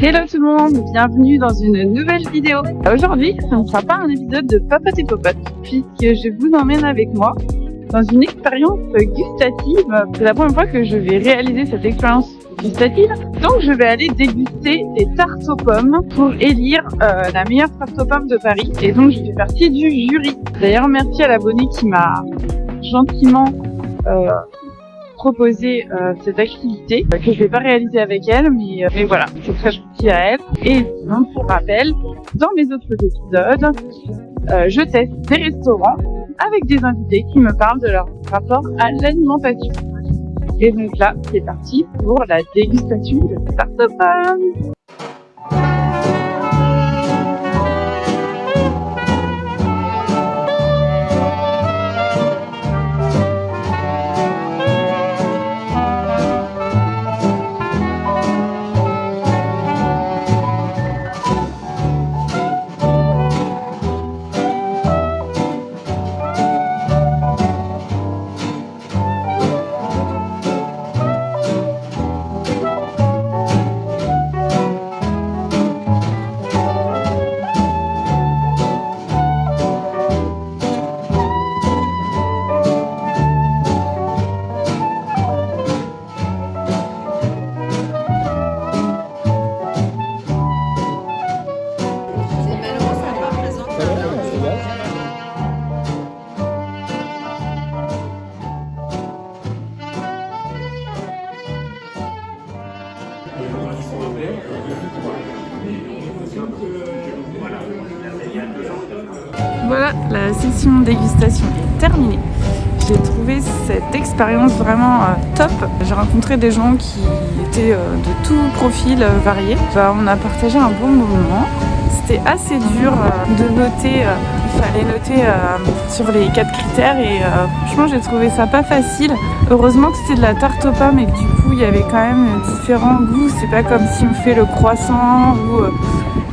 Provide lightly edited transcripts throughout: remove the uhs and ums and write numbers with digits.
Hello tout le monde, bienvenue dans une nouvelle vidéo. Aujourd'hui, ce ne sera pas un épisode de Papote et Popote, puisque je vous emmène avec moi dans une expérience gustative. C'est la première fois que je vais réaliser cette expérience gustative. Donc je vais aller déguster des tartes aux pommes pour élire la meilleure tarte aux pommes de Paris. Et donc je fais partie du jury. D'ailleurs merci à l'abonné qui m'a gentiment proposer cette activité que je vais pas réaliser avec elle, mais voilà, c'est très gentil à elle. Et sinon, pour rappel, dans mes autres épisodes, je teste des restaurants avec des invités qui me parlent de leur rapport à l'alimentation. Et donc là, c'est parti pour la dégustation de tarte aux pommes. Voilà, la session dégustation est terminée. J'ai trouvé cette expérience vraiment top. J'ai rencontré des gens qui étaient de tout profil variés. On a partagé un bon moment. C'était assez dur de noter. Il fallait noter sur les 4 critères et franchement j'ai trouvé ça pas facile. Heureusement que c'était de la tarte aux pommes et que du coup il y avait quand même différents goûts. C'est pas comme si on fait le croissant ou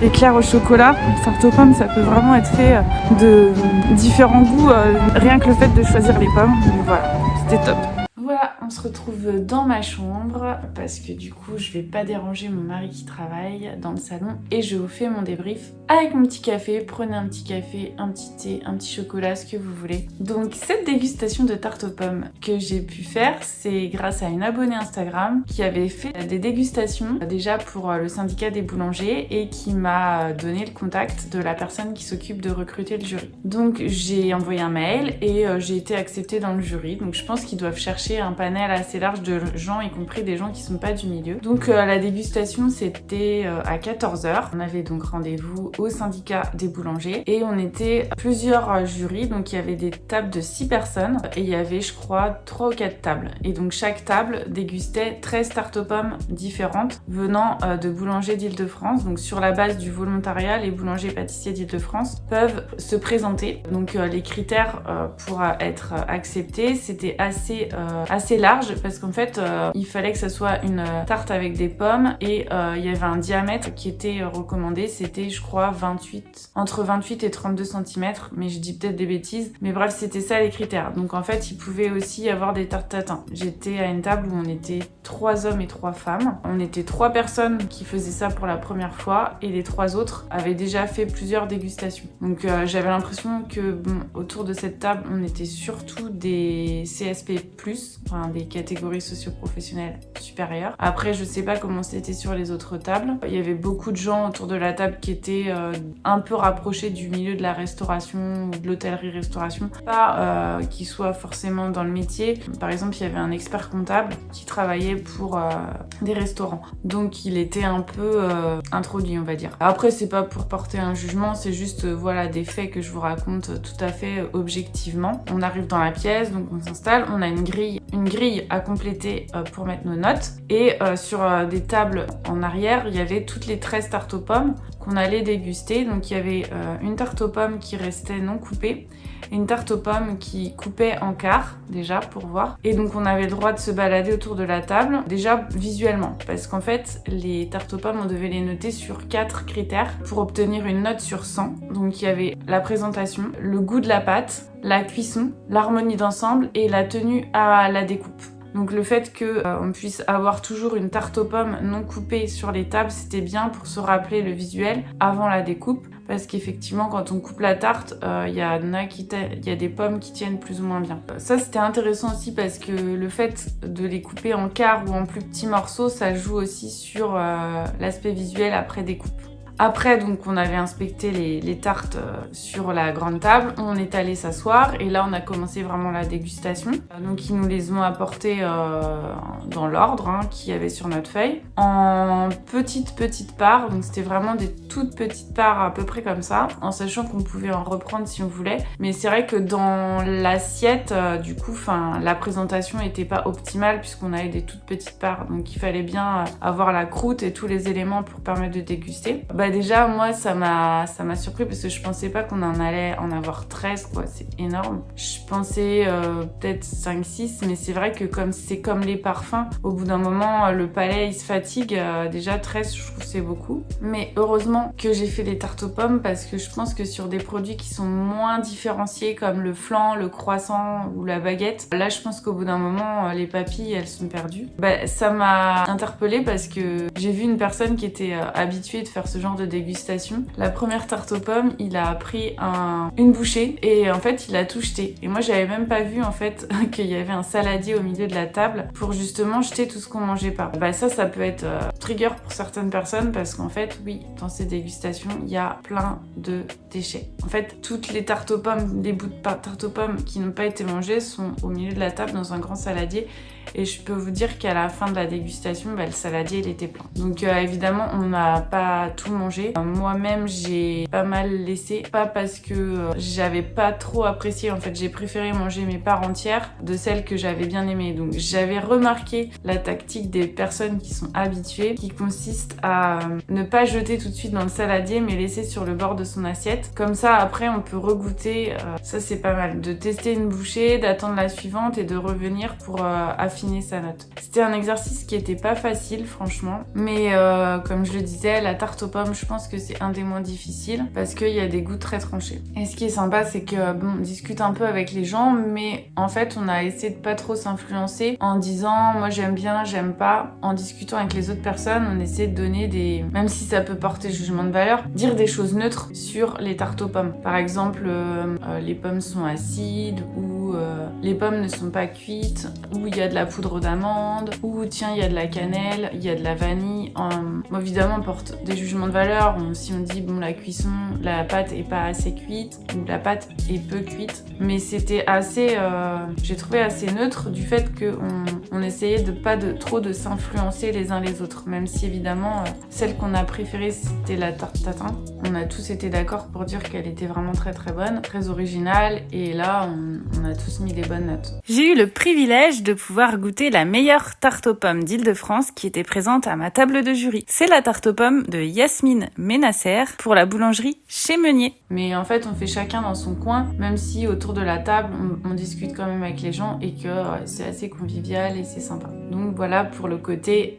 l'éclair au chocolat. La tarte aux pommes, ça peut vraiment être fait de différents goûts, rien que le fait de choisir les pommes. Donc voilà, c'était top. Voilà, on se retrouve dans ma chambre parce que du coup, je vais pas déranger mon mari qui travaille dans le salon et je vous fais mon débrief avec mon petit café. Prenez un petit café, un petit thé, un petit chocolat, ce que vous voulez. Donc cette dégustation de tarte aux pommes que j'ai pu faire, c'est grâce à une abonnée Instagram qui avait fait des dégustations déjà pour le syndicat des boulangers et qui m'a donné le contact de la personne qui s'occupe de recruter le jury. Donc j'ai envoyé un mail et j'ai été acceptée dans le jury. Donc je pense qu'ils doivent chercher un panel assez large de gens, y compris des gens qui sont pas du milieu. Donc la dégustation c'était à 14h. On avait donc rendez-vous au syndicat des boulangers et on était plusieurs jurys, donc il y avait des tables de 6 personnes et il y avait je crois 3 ou 4 tables. Et donc chaque table dégustait 13 tartes aux pommes différentes venant de boulangers d'Île-de-France. Donc sur la base du volontariat, les boulangers pâtissiers d'Île-de-France peuvent se présenter. Donc les critères pour être acceptés, c'était assez large parce qu'en fait il fallait que ça soit une tarte avec des pommes et il y avait un diamètre qui était recommandé, c'était je crois entre 28 et 32 cm, mais je dis peut-être des bêtises, mais bref c'était ça les critères. Donc en fait il pouvait aussi y avoir des tartes tatin. J'étais à une table où on était 3 hommes et 3 femmes, on était 3 personnes qui faisaient ça pour la première fois et les 3 autres avaient déjà fait plusieurs dégustations. Donc j'avais l'impression que bon, autour de cette table on était surtout des CSP+, enfin des catégories socio-professionnelles supérieures. Après je sais pas comment c'était sur les autres tables. Il y avait beaucoup de gens autour de la table qui étaient un peu rapprochés du milieu de la restauration ou de l'hôtellerie-restauration, pas qui soient forcément dans le métier. Par exemple il y avait un expert comptable qui travaillait pour des restaurants, donc il était un peu introduit on va dire. Après c'est pas pour porter un jugement, c'est juste voilà des faits que je vous raconte tout à fait objectivement. On arrive dans la pièce, donc on s'installe, on a une grille à compléter pour mettre nos notes et sur des tables en arrière il y avait toutes les 13 tartes aux pommes qu'on allait déguster. Donc il y avait une tarte aux pommes qui restait non coupée, une tarte aux pommes qui coupait en quart déjà pour voir, et donc on avait le droit de se balader autour de la table déjà visuellement parce qu'en fait les tartes aux pommes on devait les noter sur 4 critères pour obtenir une note sur 100. Donc il y avait la présentation, le goût de la pâte, la cuisson, l'harmonie d'ensemble et la tenue à la découpe. Donc le fait qu'on puisse avoir toujours une tarte aux pommes non coupée sur les tables, c'était bien pour se rappeler le visuel avant la découpe. Parce qu'effectivement, quand on coupe la tarte, il y a des pommes qui tiennent plus ou moins bien. Ça, c'était intéressant aussi parce que le fait de les couper en quarts ou en plus petits morceaux, ça joue aussi sur l'aspect visuel après découpe. Après, donc, on avait inspecté les tartes sur la grande table. On est allé s'asseoir et là, on a commencé vraiment la dégustation. Donc, ils nous les ont apportés dans l'ordre qu'il y avait sur notre feuille. En petites parts. Donc, c'était vraiment des toutes petites parts à peu près comme ça. En sachant qu'on pouvait en reprendre si on voulait. Mais c'est vrai que dans l'assiette, du coup, la présentation n'était pas optimale puisqu'on avait des toutes petites parts. Donc, il fallait bien avoir la croûte et tous les éléments pour permettre de déguster. Déjà, moi, ça m'a surpris parce que je pensais pas qu'on en allait en avoir 13, quoi. C'est énorme. Je pensais peut-être 5-6, mais c'est vrai que comme c'est comme les parfums, au bout d'un moment, le palais, il se fatigue. Déjà, 13, je trouve que c'est beaucoup. Mais heureusement que j'ai fait les tartes aux pommes parce que je pense que sur des produits qui sont moins différenciés comme le flan, le croissant ou la baguette, là, je pense qu'au bout d'un moment, les papilles, elles sont perdues. Ça m'a interpellée parce que j'ai vu une personne qui était habituée de faire ce genre de dégustation. La première tarte aux pommes, il a pris une bouchée et en fait il a tout jeté. Et moi j'avais même pas vu en fait qu'il y avait un saladier au milieu de la table pour justement jeter tout ce qu'on mangeait pas. Ça peut être trigger pour certaines personnes parce qu'en fait oui, dans ces dégustations il y a plein de déchets. En fait toutes les tartes aux pommes, les bouts de tarte aux pommes qui n'ont pas été mangés sont au milieu de la table dans un grand saladier. Et je peux vous dire qu'à la fin de la dégustation, le saladier il était plein. Donc évidemment on n'a pas tout mangé. Moi-même j'ai pas mal laissé, pas parce que j'avais pas trop apprécié, en fait j'ai préféré manger mes parts entières de celles que j'avais bien aimées. Donc j'avais remarqué la tactique des personnes qui sont habituées, qui consiste à ne pas jeter tout de suite dans le saladier mais laisser sur le bord de son assiette. Comme ça après on peut regoûter, ça c'est pas mal. De tester une bouchée, d'attendre la suivante et de revenir pour affiner sa note. C'était un exercice qui était pas facile franchement, mais comme je le disais, la tarte aux pommes je pense que c'est un des moins difficiles parce qu'il y a des goûts très tranchés. Et ce qui est sympa c'est que on discute un peu avec les gens, mais en fait on a essayé de pas trop s'influencer en disant moi j'aime bien, j'aime pas. En discutant avec les autres personnes, on essaie de donner même si ça peut porter jugement de valeur, dire des choses neutres sur les tartes aux pommes. Par exemple, les pommes sont acides ou les pommes ne sont pas cuites, ou il y a de la poudre d'amande, ou tiens il y a de la cannelle, il y a de la vanille. Évidemment on porte des jugements de valeur. Si on dit bon la cuisson, la pâte est pas assez cuite ou la pâte est peu cuite, mais c'était assez, j'ai trouvé assez neutre du fait qu'on essayait de pas trop de s'influencer les uns les autres, même si évidemment celle qu'on a préférée c'était la tarte tatin. On a tous été d'accord pour dire qu'elle était vraiment très très bonne, très originale, et là on a tous mis des bonnes notes. J'ai eu le privilège de pouvoir goûter la meilleure tarte aux pommes d'Île-de-France qui était présente à ma table de jury. C'est la tarte aux pommes de Yasmine Ménasser pour la boulangerie Chez Meunier. Mais en fait on fait chacun dans son coin, même si autour de la table on discute quand même avec les gens et que c'est assez convivial et c'est sympa. Donc voilà pour le côté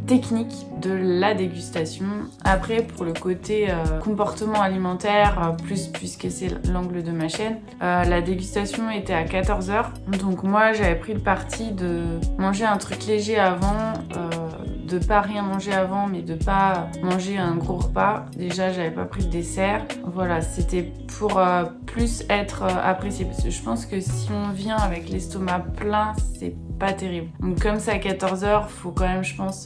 technique de la dégustation. Après pour le côté comportement alimentaire, puisque c'est l'angle de ma chaîne, la dégustation était à 14h. Donc moi j'avais pris le parti de manger un truc léger avant, de pas rien manger avant, mais de pas manger un gros repas. Déjà j'avais pas pris de dessert. Voilà, c'était pour plus être apprécié, parce que je pense que si on vient avec l'estomac plein, c'est pas terrible. Donc comme c'est à 14h, faut quand même je pense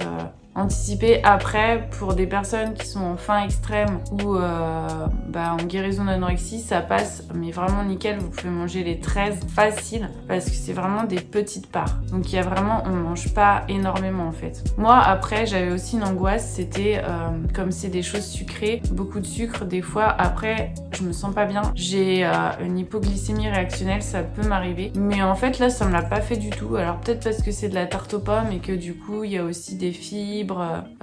anticiper. Après, pour des personnes qui sont en faim extrême ou en guérison d'anorexie, ça passe mais vraiment nickel. Vous pouvez manger les 13 facile parce que c'est vraiment des petites parts. Donc il y a vraiment, on mange pas énormément en fait. Moi après j'avais aussi une angoisse, c'était comme c'est des choses sucrées, beaucoup de sucre, des fois après je me sens pas bien. J'ai une hypoglycémie réactionnelle, ça peut m'arriver. Mais en fait là ça me l'a pas fait du tout. Alors peut-être parce que c'est de la tarte aux pommes et que du coup il y a aussi des fibres,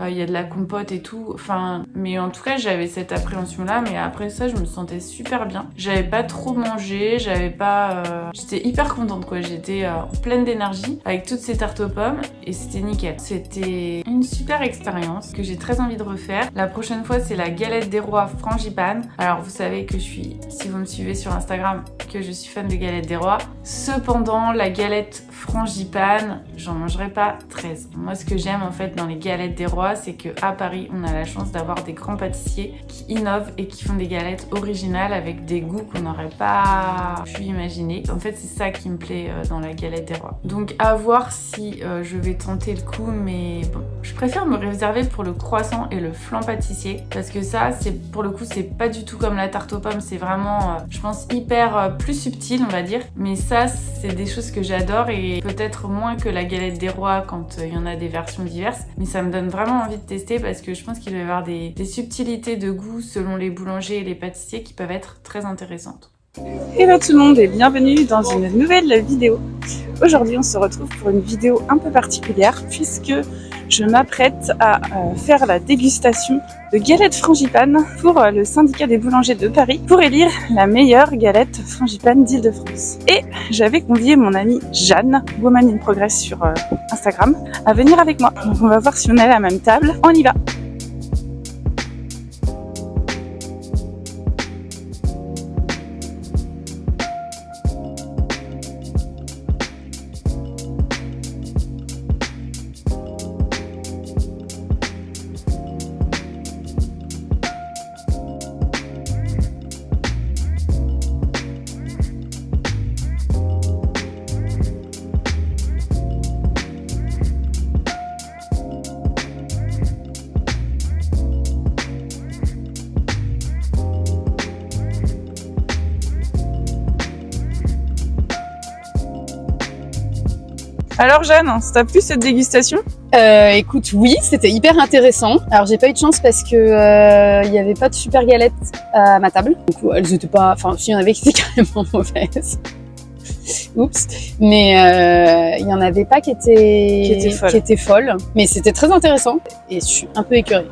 il y a de la compote et tout. Enfin, mais en tout cas j'avais cette appréhension là, mais après ça je me sentais super bien. J'avais pas trop mangé, j'étais hyper contente quoi. J'étais pleine d'énergie avec toutes ces tartes aux pommes et c'était nickel. C'était une super expérience que j'ai très envie de refaire. La prochaine fois c'est la galette des rois frangipane. Alors vous savez que si vous me suivez sur Instagram, que je suis fan des galettes des rois. Cependant la galette frangipane, j'en mangerai pas 13. Moi, ce que j'aime en fait dans les galettes des rois, c'est qu'à Paris, on a la chance d'avoir des grands pâtissiers qui innovent et qui font des galettes originales avec des goûts qu'on n'aurait pas pu imaginer. En fait, c'est ça qui me plaît dans la galette des rois. Donc, à voir si je vais tenter le coup, mais bon, je préfère me réserver pour le croissant et le flan pâtissier parce que ça, c'est pour le coup, c'est pas du tout comme la tarte aux pommes, c'est vraiment, je pense, hyper plus subtil, on va dire. Mais ça, c'est des choses que j'adore et peut-être moins que la galette des rois quand il y en a des versions diverses. Mais ça me donne vraiment envie de tester parce que je pense qu'il va y avoir des subtilités de goût selon les boulangers et les pâtissiers qui peuvent être très intéressantes. Hello tout le monde et bienvenue dans une nouvelle vidéo. Aujourd'hui on se retrouve pour une vidéo un peu particulière puisque je m'apprête à faire la dégustation de galettes frangipane pour le syndicat des boulangers de Paris pour élire la meilleure galette frangipane d'Île-de-France. Et j'avais convié mon amie Jeanne, Woman in Progress sur Instagram, à venir avec moi. Donc on va voir si on est à la même table. On y va! Alors Jeanne, ça t'a plu cette dégustation? Écoute, oui, c'était hyper intéressant. Alors j'ai pas eu de chance parce que il y avait pas de super galettes à ma table. Donc elles étaient pas, enfin s'il y en avait qui étaient carrément mauvaises. Oups. Mais il y en avait pas qui étaient folles. Mais c'était très intéressant et je suis un peu écœurée.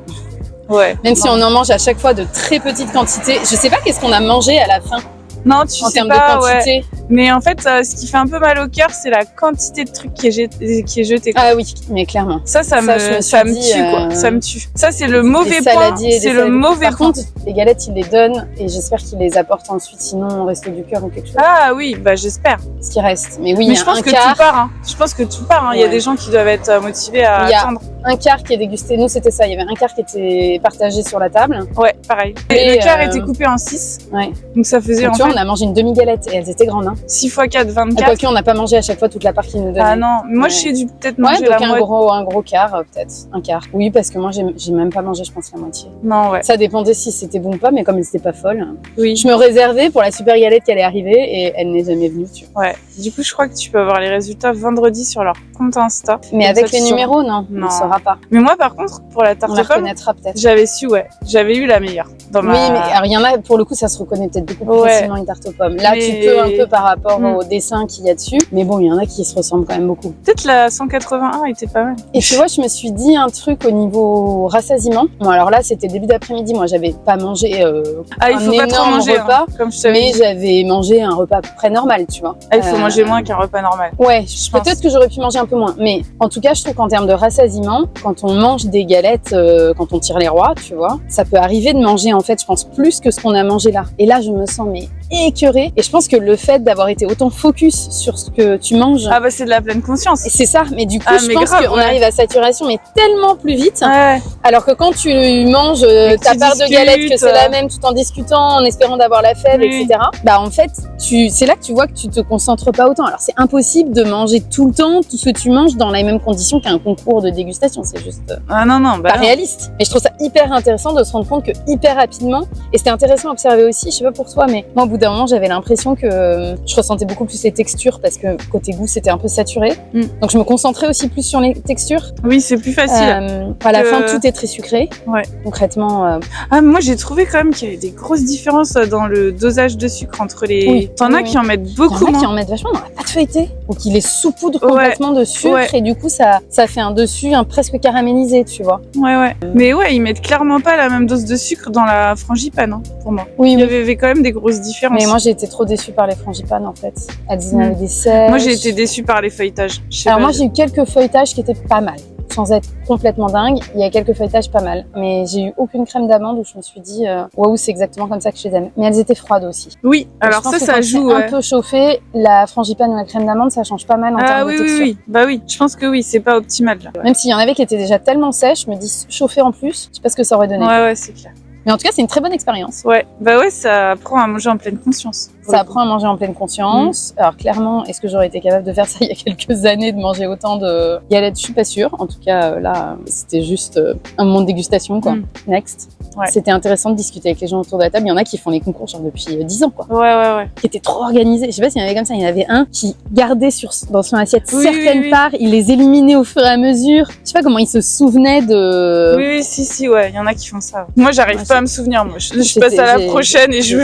Ouais. Même si on en mange à chaque fois de très petites quantités. Je sais pas qu'est-ce qu'on a mangé à la fin. Non, tu en sais termes pas, de quantité. Ouais. Mais en fait, ce qui fait un peu mal au cœur, c'est la quantité de trucs qui est jetée. Ah oui, mais clairement. Ça me tue, quoi. Ça me tue. Ça, c'est le mauvais point. C'est le mauvais point. Par contre, les galettes, ils les donnent et j'espère qu'ils les apportent ensuite, sinon on reste du cœur ou quelque chose. Ah oui, bah j'espère. Ce qui reste. Mais oui, mais je pense que tout part. Hein. Je pense que tout part. Hein. Ouais. Il y a des gens qui doivent être motivés à attendre. Un quart qui est dégusté. Nous, c'était ça. Il y avait un quart qui était partagé sur la table. Ouais, pareil. Et le quart était coupé en 6. Ouais. Donc ça faisait donc, on a mangé une demi-galette et elles étaient grandes. Hein. 6 x 4, 24. Quoique, on n'a pas mangé à chaque fois toute la part qu'ils nous donnaient. Ah non, moi j'ai dû peut-être manger donc la moitié. un gros quart, peut-être. Un quart. Oui, parce que moi, j'ai même pas mangé, je pense, la moitié. Non, ouais. Ça dépendait si c'était bon ou pas, mais comme elles étaient pas folles. Oui. Je me réservais pour la super galette qui allait arriver et elle n'est jamais venue, tu vois. Ouais. Du coup, je crois que tu peux avoir les résultats vendredi sur leur compte Insta. Mais avec les numéros, non. On ne saura pas. Mais moi, par contre, pour la tarte aux pommes, reconnaîtra peut-être. J'avais su, ouais. J'avais eu la meilleure. Oui, mais alors, il y en a, pour le coup, ça se reconnaît peut-être beaucoup plus facilement une tarte aux pommes. Là, tu peux un peu par rapport au dessin qu'il y a dessus. Mais bon, il y en a qui se ressemblent quand même beaucoup. Peut-être la 181 était pas mal. Et tu vois, je me suis dit un truc au niveau rassasiement. Bon, alors là, c'était début d'après-midi. Moi, j'avais pas mangé il faut pas trop manger, repas. Comme je t'avais dit. J'avais mangé un repas très normal, tu vois. Il faut manger moins qu'un repas normal. Ouais, peut-être que j'aurais pu manger un peu moins. Mais en tout cas, je trouve qu'en termes de rassasiement, quand on mange des galettes, quand on tire les rois, tu vois, ça peut arriver de manger, en fait, je pense, plus que ce qu'on a mangé là. Et là, je me sens écœurée. Et je pense que le fait d'avoir été autant focus sur ce que tu manges... Ah bah c'est de la pleine conscience. Et c'est ça, mais du coup, je pense qu'on arrive à saturation, mais tellement plus vite. Ouais. Alors que quand tu manges ta part de galette, que c'est la même, tout en discutant, en espérant d'avoir la fève, etc. Bah en fait, c'est là que tu vois que tu te concentres pas autant. Alors c'est impossible de manger tout le temps tout ce que tu manges dans les mêmes conditions qu'un concours de dégustation. C'est juste pas réaliste. Mais je trouve ça hyper intéressant de se rendre compte que hyper rapidement, et c'était intéressant à observer aussi, je sais pas pour toi, mais moi au bout d'un moment j'avais l'impression que je ressentais beaucoup plus les textures parce que côté goût c'était un peu saturé. Donc je me concentrais aussi plus sur les textures. Oui, c'est plus facile. À la fin tout est très sucré. Ouais. Concrètement. Moi j'ai trouvé quand même qu'il y avait des grosses différences dans le dosage de sucre entre les. Oui. T'en as qui en mettent beaucoup. T'en as qui en mettent vachement dans la pâte feuilletée. Ou qui les saupoudrent complètement de sucre et du coup ça fait un dessus presque caramélisé, tu vois. Ouais. Mais ouais, ils mettent clairement pas la même dose de sucre dans la frangipane, pour moi. Oui, il y avait quand même des grosses différences. Mais moi j'ai été trop déçue par les frangipanes en fait. Elles avaient des sèches. Moi j'ai été déçue par les feuilletages. Alors moi j'ai eu quelques feuilletages qui étaient pas mal. sans être complètement dingue. Il y a quelques feuilletages pas mal, mais j'ai eu aucune crème d'amande où je me suis dit waouh, c'est exactement comme ça que je les aime. Mais elles étaient froides aussi. Oui, alors je pense que ça quand joue. c'est un peu chauffé, la frangipane ou la crème d'amande, ça change pas mal en termes de texture. Oui. Bah oui, je pense que oui, c'est pas optimal là. Même s'il y en avait qui étaient déjà tellement sèches, je me dis chauffer en plus, je sais pas ce que ça aurait donné. Ouais, c'est clair. Mais en tout cas, c'est une très bonne expérience. Ouais, bah ouais, ça apprend à manger en pleine conscience. Ça apprend à manger en pleine conscience. Alors clairement, est-ce que j'aurais été capable de faire ça il y a quelques années, de manger autant de galettes? Je suis pas sûre. En tout cas, là, c'était juste un moment de dégustation, quoi. Next. Ouais. C'était intéressant de discuter avec les gens autour de la table. Il y en a qui font les concours genre depuis 10 ans, quoi. Ouais. Qui étaient trop organisés. Je sais pas s'il y en avait comme ça. Il y en avait un qui gardait dans son assiette certaines parts. Il les éliminait au fur et à mesure. Je sais pas comment il se souvenait de... Oui, si, ouais. Il y en a qui font ça. Moi, j'arrive pas à me souvenir. Moi, je passe à la prochaine et je...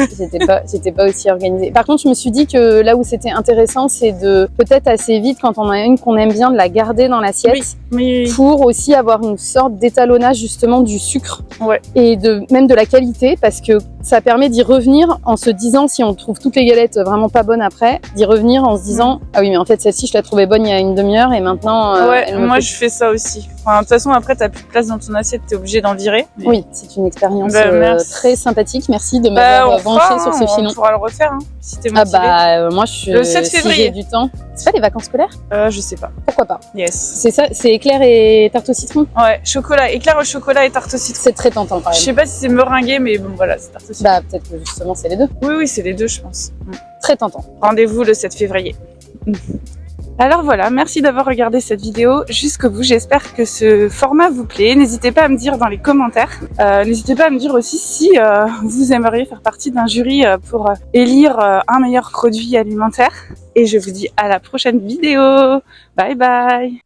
J'étais pas aussi organisée. Par contre, je me suis dit que là où c'était intéressant, c'est de peut-être assez vite, quand on a une qu'on aime bien, de la garder dans l'assiette pour aussi avoir une sorte d'étalonnage justement du sucre et même de la qualité, parce que ça permet d'y revenir en se disant, si on trouve toutes les galettes vraiment pas bonnes après, d'y revenir en se disant ah oui, mais en fait celle-ci je la trouvais bonne il y a une demi-heure et maintenant moi je fais ça aussi. Enfin, de toute façon après t'as plus de place dans ton assiette, t'es obligé d'en virer. Oui, c'est une expérience très sympathique. Merci de m'avoir branché sur ce filon. On pourra le refaire si t'es motivée. Moi je suis le 7 février. Si j'ai du temps. C'est pas les vacances scolaires? Je sais pas. Pourquoi pas? Yes. C'est ça, c'est éclair et tarte au citron? Ouais, chocolat, éclair au chocolat et tarte au citron. C'est très tentant quand même. Je sais pas si c'est meringué, mais bon voilà, c'est tarte au citron. Bah peut-être que justement c'est les deux. Oui, c'est les deux je pense. Très tentant. Rendez-vous le 7 février. Alors voilà, merci d'avoir regardé cette vidéo jusqu'au bout. J'espère que ce format vous plaît. N'hésitez pas à me dire dans les commentaires. N'hésitez pas à me dire aussi si vous aimeriez faire partie d'un jury pour élire un meilleur produit alimentaire. Et je vous dis à la prochaine vidéo. Bye bye.